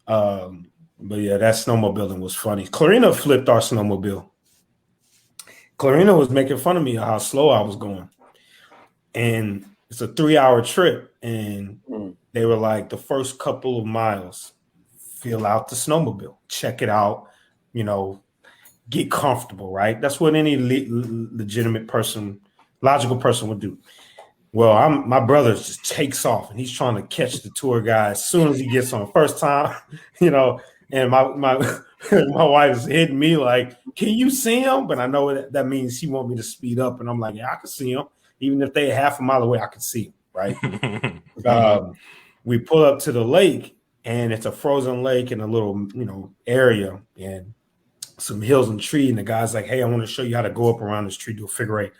But yeah, that snowmobiling was funny. Clarina flipped our snowmobile. Clarina was making fun of me of how slow I was going. And it's a 3-hour trip. And they were like, the first couple of miles, feel out the snowmobile, check it out, get comfortable, right? That's what any legitimate person, logical person would do. Well, my brother just takes off and he's trying to catch the tour guy as soon as he gets on first time, and my my wife is hitting me like, can you see him? But I know that means she want me to speed up. And I'm like, yeah, I can see him. Even if they're half a mile away, I can see him, right? We pull up to the lake and it's a frozen lake in a little, area and some hills and tree. And the guy's like, hey, I want to show you how to go up around this tree, do a figure eight.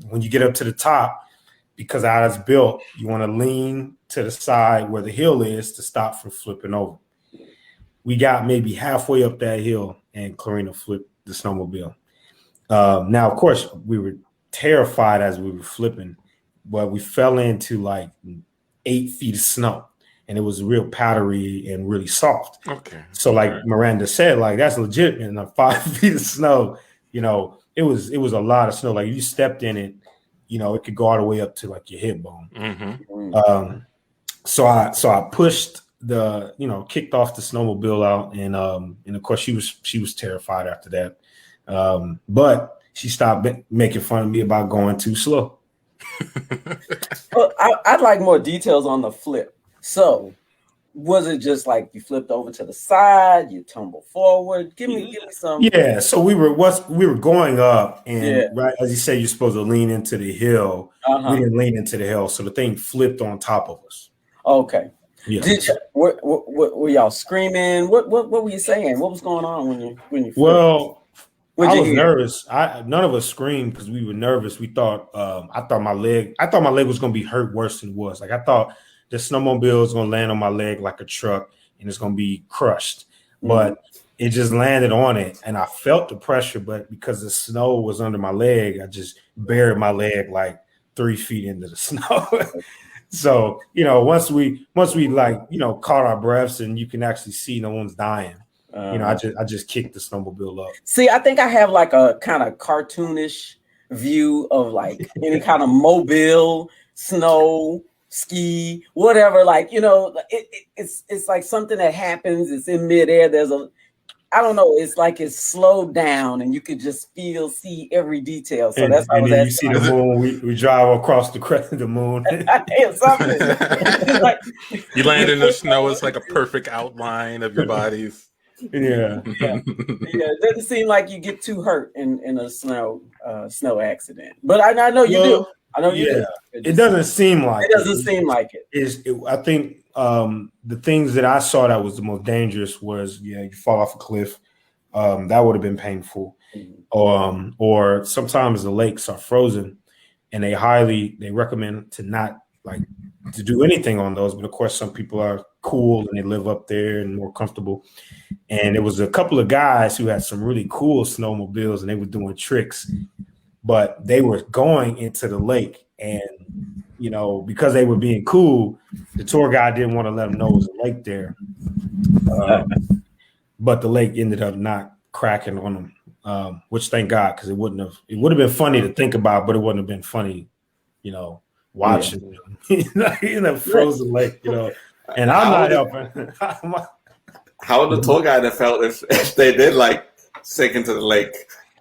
When you get up to the top, because how it's built, you want to lean to the side where the hill is to stop from flipping over. We got maybe halfway up that hill and Clarina flipped the snowmobile. Now, of course, we were terrified as we were flipping, but we fell into like 8 feet of snow and it was real powdery and really soft. Okay. So like Miranda said, like that's legit in 5 feet of snow, it was a lot of snow. Like if you stepped in it, it could go all the way up to like your hip bone. Mm-hmm. So I pushed kicked off the snowmobile out, and of course she was terrified after that. But she stopped making fun of me about going too slow. Well, I'd like more details on the flip. So was it just like you flipped over to the side, you tumble forward? Give me some. Yeah, so we were going up, and right as you say, you're supposed to lean into the hill. We didn't lean into the hill, so the thing flipped on top of us. Okay. Yeah. Were y'all screaming? What were you saying? What was going on when you flipped? Well, I was nervous. None of us screamed because we were nervous. We thought I thought my leg was gonna be hurt worse than it was. Like I thought the snowmobile is gonna land on my leg like a truck and it's gonna be crushed. But it just landed on it and I felt the pressure, but because the snow was under my leg, I just buried my leg like 3 feet into the snow. So, once we like, caught our breaths and you can actually see no one's dying. I just kicked the snowmobile up. See, I think I have like a kind of cartoonish view of like any kind of mobile, snow, ski, whatever. Like, it's like something that happens. It's in midair. I don't know. It's like it's slowed down, and you could just see every detail. So that's why I was asking. You see the moon. We drive across the crest of the moon. You land in the snow. It's like a perfect outline of your bodies. Yeah. It doesn't seem like you get too hurt in a snow accident, but I know you do. I know you do. It doesn't seem like it. Doesn't seem like it. I think the things that I saw that was the most dangerous was you fall off a cliff. That would have been painful. Or sometimes the lakes are frozen and they recommend to not like to do anything on those. But of course, some people are cool and they live up there and more comfortable. And it was a couple of guys who had some really cool snowmobiles and they were doing tricks, but they were going into the lake and, because they were being cool, the tour guide didn't want to let them know it was a lake there. But the lake ended up not cracking on them, which thank God, because it would have been funny to think about, but it wouldn't have been funny, watching them in a frozen lake, and I'm not helping. How would the tour guide have felt if they did like sink into the lake?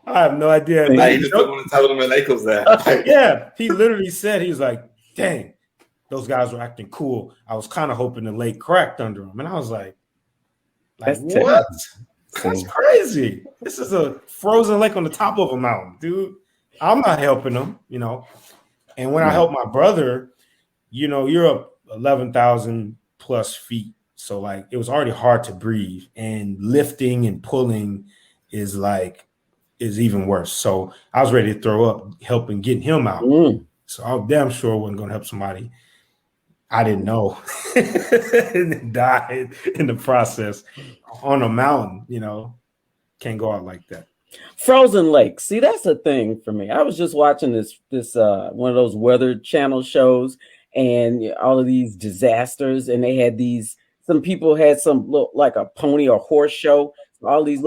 I have no idea. Like, you just don't want to tell them the lake was there. Yeah, he literally said, he was like, dang, those guys were acting cool. I was kind of hoping the lake cracked under them. And I was like what? That's crazy. This is a frozen lake on the top of a mountain, dude. I'm not helping them, And when I helped my brother, you're up 11,000 plus feet. So like it was already hard to breathe, and lifting and pulling is even worse. So I was ready to throw up helping getting him out. So I was damn sure I wasn't going to help somebody I didn't know and died in the process on a mountain, can't go out like that. Frozen lakes. See, that's a thing for me. I was just watching this one of those Weather Channel shows and all of these disasters, and they had these some people had some little, like a pony or horse show. All these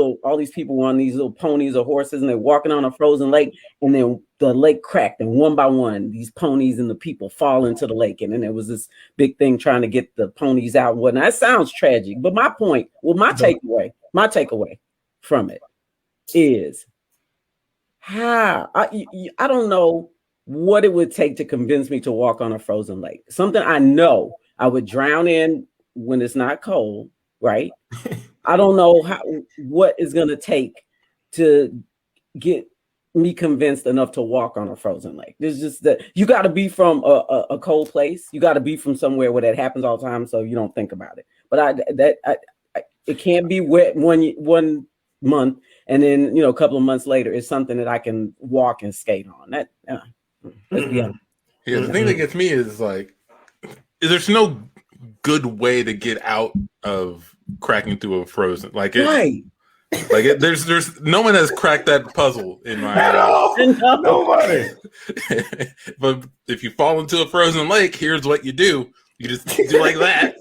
people were on these little ponies or horses, and they're walking on a frozen lake, and then the lake cracked, and one by one, these ponies and the people fall into the lake, and then there was this big thing trying to get the ponies out and whatnot. That sounds tragic, but my takeaway from it is how I don't know what it would take to convince me to walk on a frozen lake. Something I know I would drown in when it's not cold, right? I don't know what is going to take to get me convinced enough to walk on a frozen lake. There's just that you got to be from a cold place. You got to be from somewhere where that happens all the time, so you don't think about it. But it can't be wet one month, and then a couple of months later, it's something that I can walk and skate on. That the thing that gets me is like, there's no good way to get out of cracking through a frozen there's no one has cracked that puzzle in my head. Nobody. But if you fall into a frozen lake, here's what you do: you just do like that,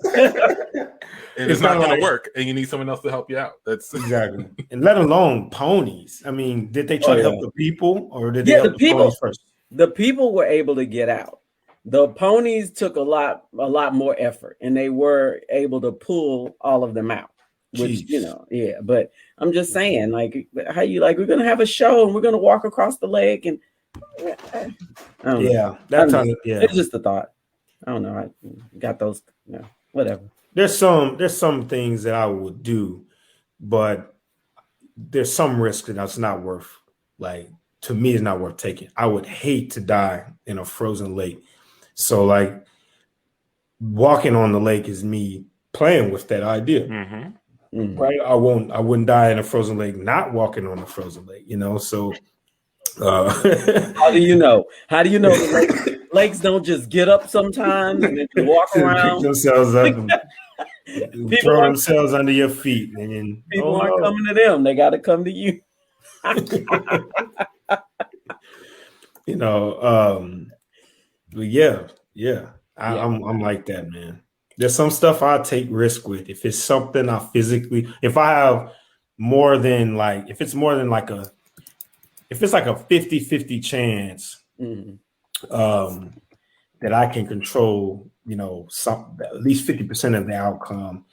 and it's not going to work, and you need someone else to help you out. That's exactly. And let alone ponies. I mean, did they try to help the people, or did they help the people ponies first? The people were able to get out. The ponies took a lot more effort, and they were able to pull all of them out. Which but I'm just saying, like, how you like? We're gonna have a show, and we're gonna walk across the lake, and it's just a thought. I don't know. I got those. Whatever. There's some things that I would do, but there's some risk that's not worth. Like, to me, it's not worth taking. I would hate to die in a frozen lake. So, like, walking on the lake is me playing with that idea, right? I wouldn't die in a frozen lake not walking on a frozen lake, So, how do you know? How do you know the lakes don't just get up sometimes and then walk around? Pick themselves up, and throw themselves under your feet, and then people aren't coming to them; they got to come to you. But I'm like that, man. There's some stuff I take risk with. If it's something if I have more than like, if it's like a 50-50 chance that I can control, at least 50% of the outcome,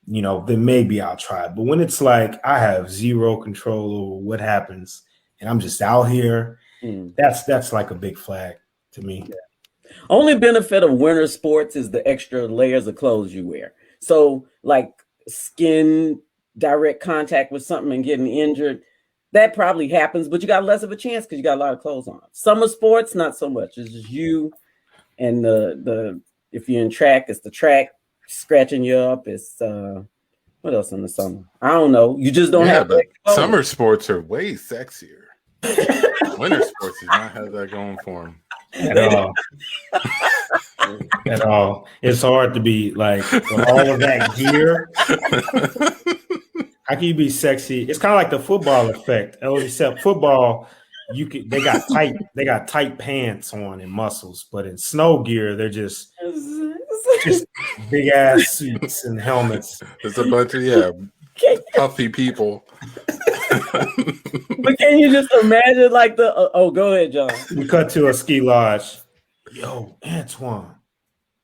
then maybe I'll try it. But when it's like I have zero control over what happens and I'm just out here, that's like a big flag to me. Yeah. Only benefit of winter sports is the extra layers of clothes you wear. So, like, skin direct contact with something and getting injured, that probably happens, but you got less of a chance because you got a lot of clothes on. Summer sports, not so much. It's just you and the if you're in track, it's the track scratching you up. It's what else in the summer? I don't know. You just don't have. But summer sports are way sexier. Winter sports does not have that going for them at all. It's hard to be like with all of that gear. How can you be sexy? It's kind of like the football effect. Except football, they got tight pants on and muscles, but in snow gear, they're just big ass suits and helmets. It's a bunch of puffy people. But can you just imagine like go ahead, John. We cut to a ski lodge. Yo, Antoine.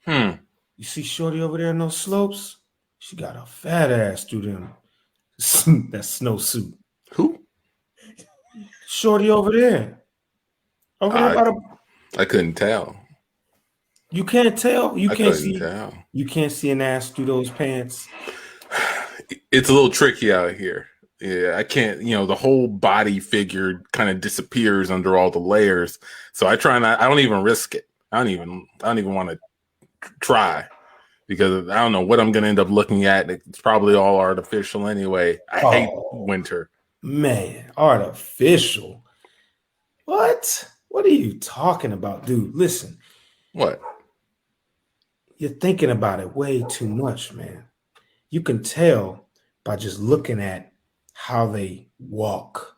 You see Shorty over there in those slopes? She got a fat ass through them. That snowsuit. Who? Shorty over there. I couldn't tell. You can't tell? You can't see an ass through those pants? It's a little tricky out here. Yeah, I can't, the whole body figure kind of disappears under all the layers. So I don't even risk it. I don't even want to try because I don't know what I'm going to end up looking at. It's probably all artificial anyway. I hate winter. Man, artificial. What? What are you talking about, dude? Listen. What? You're thinking about it way too much, man. You can tell by just looking at how they walk,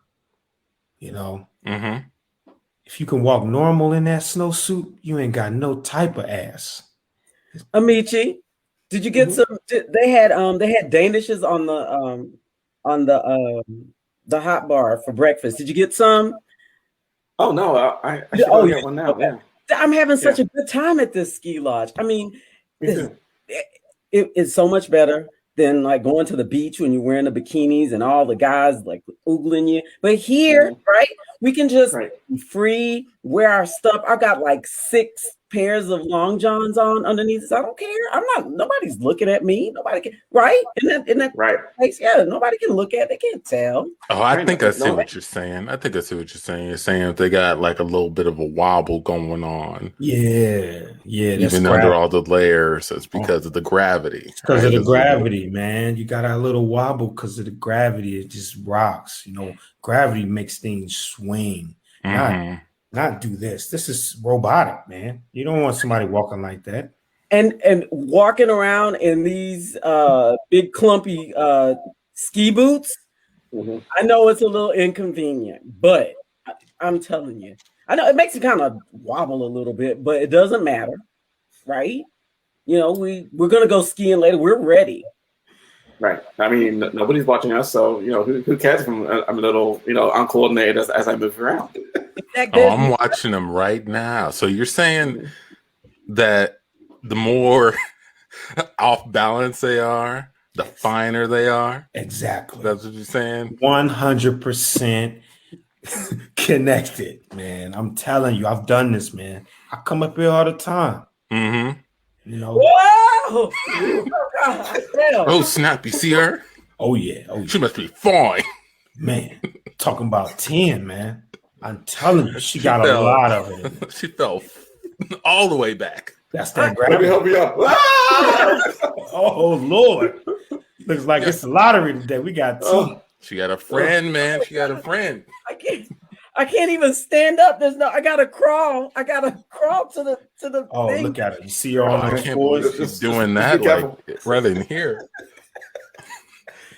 If you can walk normal in that snowsuit, you ain't got no type of ass. Amici, Did you get some? They had Danishes on the hot bar for breakfast. Did you get some? Oh no, I should go get one now. Okay. Yeah. I'm having such a good time at this ski lodge. I mean, it's so much better than like going to the beach when you're wearing the bikinis and all the guys like oogling you. But here, right, we can just be free, wear our stuff. I got like 6 pairs of long johns on underneath this. I don't care. Nobody's looking at me. Nobody can, right? In that place, yeah, nobody can look at. They can't tell. Oh, I think I see what you're saying. You're saying if they got like a little bit of a wobble going on. Yeah. Even under all the layers, it's because of the gravity. Because of the gravity, man. You got a little wobble because of the gravity. It just rocks. You know, gravity makes things swing. Not do this. This is robotic, man. You don't want somebody walking like that. And walking around in these big clumpy ski boots. I know it's a little inconvenient, but I'm telling you, I know it makes you kind of wobble a little bit, but it doesn't matter, right? You know, we're gonna go skiing later. We're ready. Right. I mean, nobody's watching us, so you know who cares if I'm a little, uncoordinated as I move around. Oh, I'm watching them right now. So you're saying that the more off balance they are, the finer they are? Exactly. That's what you're saying? 100% connected, man. I'm telling you, I've done this, man. I come up here all the time. You know. Whoa! Oh, snap. You see her? Oh, yeah. She must be fine. Man, talking about 10, man. I'm telling you, she got a lot of it. She fell all the way back. That's that gravity. Let me help you out. Oh, Lord. Looks like it's a lottery today. We got 2. She got a friend, man. She got a friend. I can't even stand up. I gotta crawl. I gotta crawl to the thing. Look at her. You see her on I her can't believe she's doing that rather than here.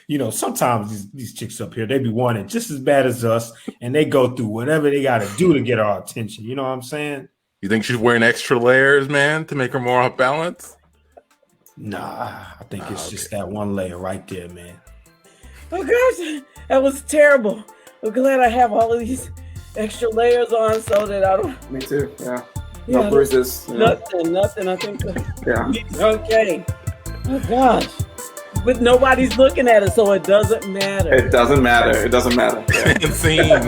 You know, sometimes these chicks up here, they be wanting just as bad as us, and they go through whatever they got to do to get our attention. You know what I'm saying? You think she's wearing extra layers, man, to make her more off balance? Nah, I think it's just that one layer right there, man. Oh gosh, that was terrible. I'm glad I have all of these extra layers on so that I don't. Me too. Yeah. No bruises. Nothing. I think. Yeah. Okay. Oh gosh. But nobody's looking at it, so it doesn't matter. It doesn't matter. Yeah. Scene.